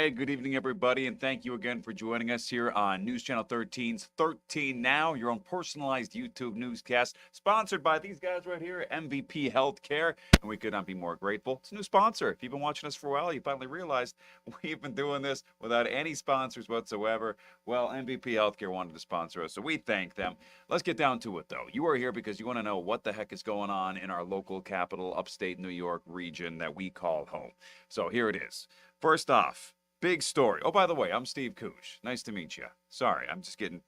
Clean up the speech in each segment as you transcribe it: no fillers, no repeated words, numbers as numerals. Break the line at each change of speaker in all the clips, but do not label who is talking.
Hey, good evening, everybody, and thank you again for joining us here on News Channel 13's 13 Now, your own personalized YouTube newscast, sponsored by these guys right here, MVP Healthcare, and we could not be more grateful. It's a new sponsor. If you've been watching us for a while, you finally realized we've been doing this without any sponsors whatsoever. Well, MVP Healthcare wanted to sponsor us, so we thank them. Let's get down to it, though. You are here because you want to know what the heck is going on in our local capital, upstate New York region that we call home. So here it is. First off, big story. Oh, by the way, I'm Steve Koosh. Nice to meet you. Sorry, I'm just getting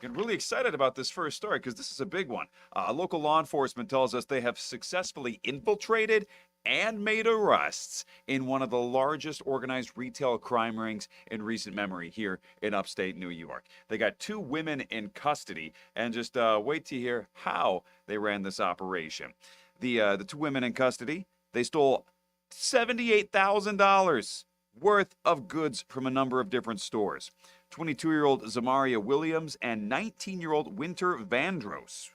really excited about this first story because this is a big one. Local law enforcement tells us they have successfully infiltrated and made arrests in one of the largest organized retail crime rings in recent memory here in upstate New York. They got two women in custody, and just wait to hear how they ran this operation. The two women in custody, they stole $78,000 worth of goods from a number of different stores. 22-year-old Zamaria Williams and 19-year-old Winter Vandross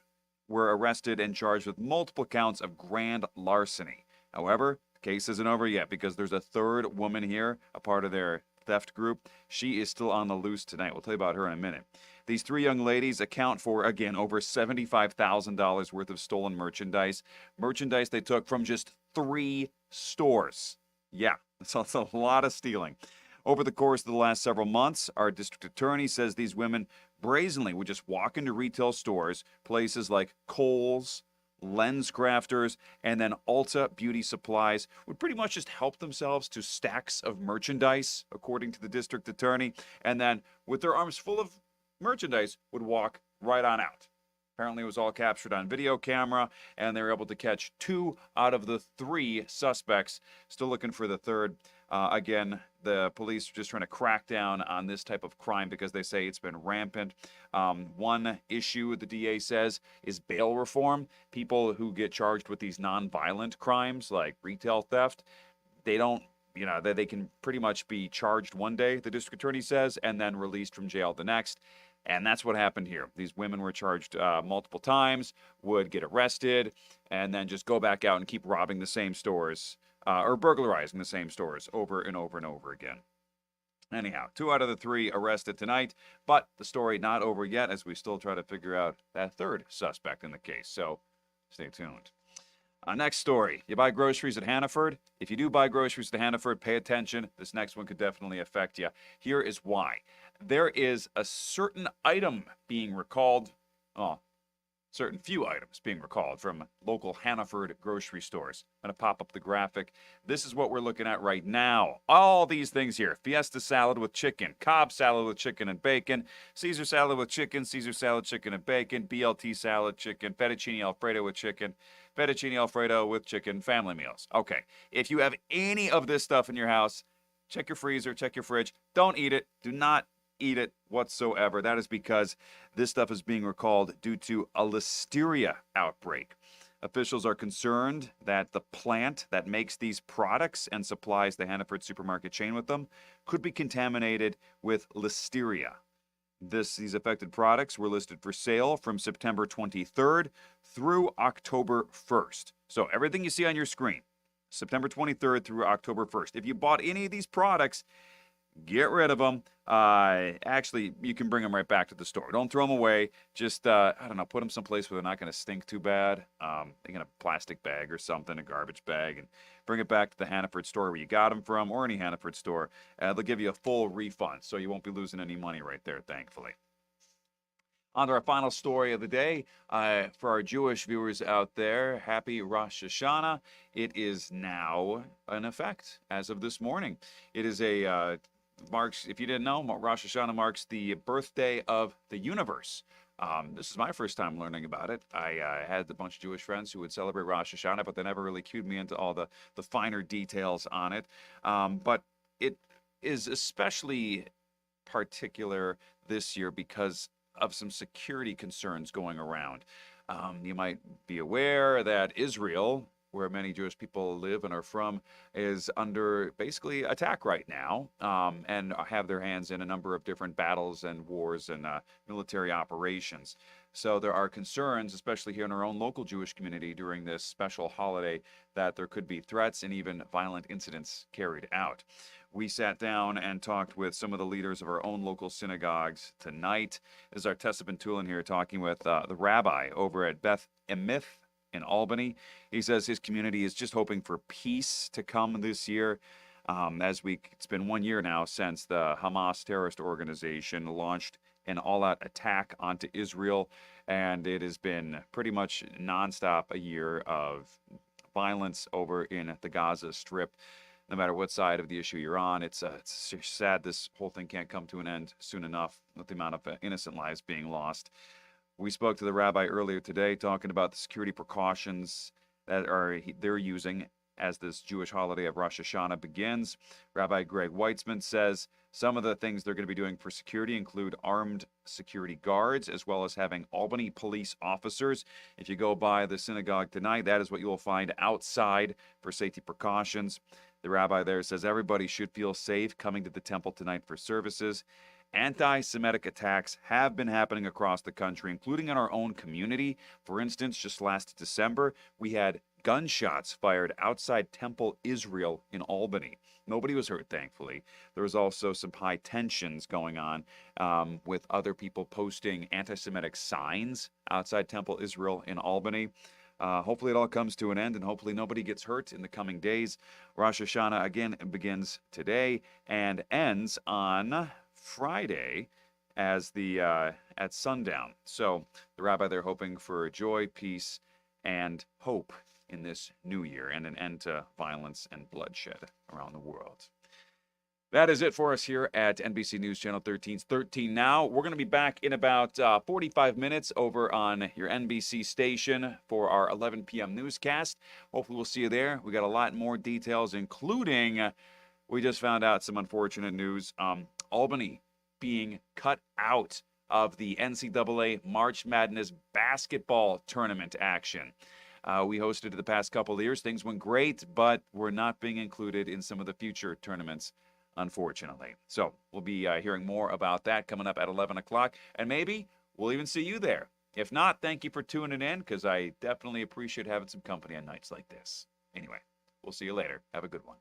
were arrested and charged with multiple counts of grand larceny. However, the case isn't over yet because there's a third woman here, a part of their theft group. She is still on the loose tonight. We'll tell you about her in a minute. These three young ladies account for, again, over $75,000 worth of stolen merchandise. Merchandise they took from just 3 stores. Yeah, that's a lot of stealing. Over the course of the last several months, our district attorney says these women brazenly would just walk into retail stores, places like Kohl's, Lens Crafters, and then Ulta Beauty Supplies, would pretty much just help themselves to stacks of merchandise, according to the district attorney, and then with their arms full of merchandise would walk right on out. Apparently, it was all captured on video camera, and they were able to catch 2 out of the 3 suspects. Still looking for the third. Again, the police are just trying to crack down on this type of crime because they say it's been rampant. One issue, the DA says, is bail reform. People who get charged with these nonviolent crimes like retail theft, they don't, they can pretty much be charged one day, the district attorney says, and then released from jail the next. And that's what happened here. These women were charged multiple times, would get arrested, and then just go back out and keep robbing the same stores or burglarizing the same stores over and over and over again. Anyhow, 2 out of the 3 arrested tonight, but the story not over yet as we still try to figure out that third suspect in the case. So stay tuned. Next story. You buy groceries at Hannaford? If you do buy groceries at Hannaford, pay attention. This next one could definitely affect you. Here is why. There is a certain item being recalled. Certain few items being recalled from local Hannaford grocery stores. I'm going to pop up the graphic. This is what we're looking at right now. All these things here. Fiesta salad with chicken, Cobb salad with chicken and bacon, Caesar salad with chicken, Caesar salad, chicken and bacon, BLT salad, chicken, fettuccine alfredo with chicken, fettuccine alfredo with chicken, family meals. Okay, if you have any of this stuff in your house, check your freezer, check your fridge. Don't eat it. Do not eat it whatsoever. That is because this stuff is being recalled due to a listeria outbreak. Officials are concerned that the plant that makes these products and supplies the Hannaford supermarket chain with them could be contaminated with listeria. These affected products were listed for sale from September 23rd through October 1st. So everything you see on your screen, September 23rd through October 1st. If you bought any of these products, get rid of them. Actually, you can bring them right back to the store. Don't throw them away. Just, I don't know, put them someplace where they're not going to stink too bad. In a plastic bag or something, a garbage bag, and bring it back to the Hannaford store where you got them from, or any Hannaford store. They'll give you a full refund, so you won't be losing any money right there, thankfully. On to our final story of the day. For our Jewish viewers out there, happy Rosh Hashanah. It is now in effect as of this morning. It is marks, if you didn't know, Rosh Hashanah marks the birthday of the universe. This is my first time learning about it. I had a bunch of Jewish friends who would celebrate Rosh Hashanah, but they never really cued me into all the finer details on it. But it is especially particular this year because of some security concerns going around. You might be aware that Israel, where many Jewish people live and are from, is under basically attack right now, and have their hands in a number of different battles and wars and military operations. So there are concerns, especially here in our own local Jewish community during this special holiday, that there could be threats and even violent incidents carried out. We sat down and talked with some of the leaders of our own local synagogues tonight. This is our Tessa Bentulin here talking with the rabbi over at Beth Emith in Albany. He says his community is just hoping for peace to come this year. It's been 1 year now since the Hamas terrorist organization launched an all-out attack onto Israel, and it has been pretty much nonstop a year of violence over in the Gaza Strip. No matter what side of the issue you're on, it's sad this whole thing can't come to an end soon enough with the amount of innocent lives being lost. We spoke to the rabbi earlier today talking about the security precautions that they're using as this Jewish holiday of Rosh Hashanah begins. Rabbi Greg Weitzman says some of the things they're going to be doing for security include armed security guards, as well as having Albany police officers. If you go by the synagogue tonight, that is what you will find outside for safety precautions. The rabbi there says everybody should feel safe coming to the temple tonight for services. Anti-Semitic attacks have been happening across the country, including in our own community. For instance, just last December, we had gunshots fired outside Temple Israel in Albany. Nobody was hurt, thankfully. There was also some high tensions going on with other people posting anti-Semitic signs outside Temple Israel in Albany. Hopefully it all comes to an end, and hopefully nobody gets hurt in the coming days. Rosh Hashanah, again, begins today and ends on Friday at sundown. So the rabbi there hoping for joy, peace, and hope in this new year and an end to violence and bloodshed around the world. That is it for us here at NBC News Channel 13's 13 Now. We're going to be back in about 45 minutes over on your NBC station for our 11 p.m. newscast. Hopefully we'll see you there. We got a lot more details, including we just found out some unfortunate news. Albany being cut out of the NCAA March Madness basketball tournament action. We hosted it the past couple of years. Things went great, but we're not being included in some of the future tournaments, unfortunately. So we'll be hearing more about that coming up at 11 o'clock, and maybe we'll even see you there. If not, thank you for tuning in, because I definitely appreciate having some company on nights like this. Anyway, we'll see you later. Have a good one.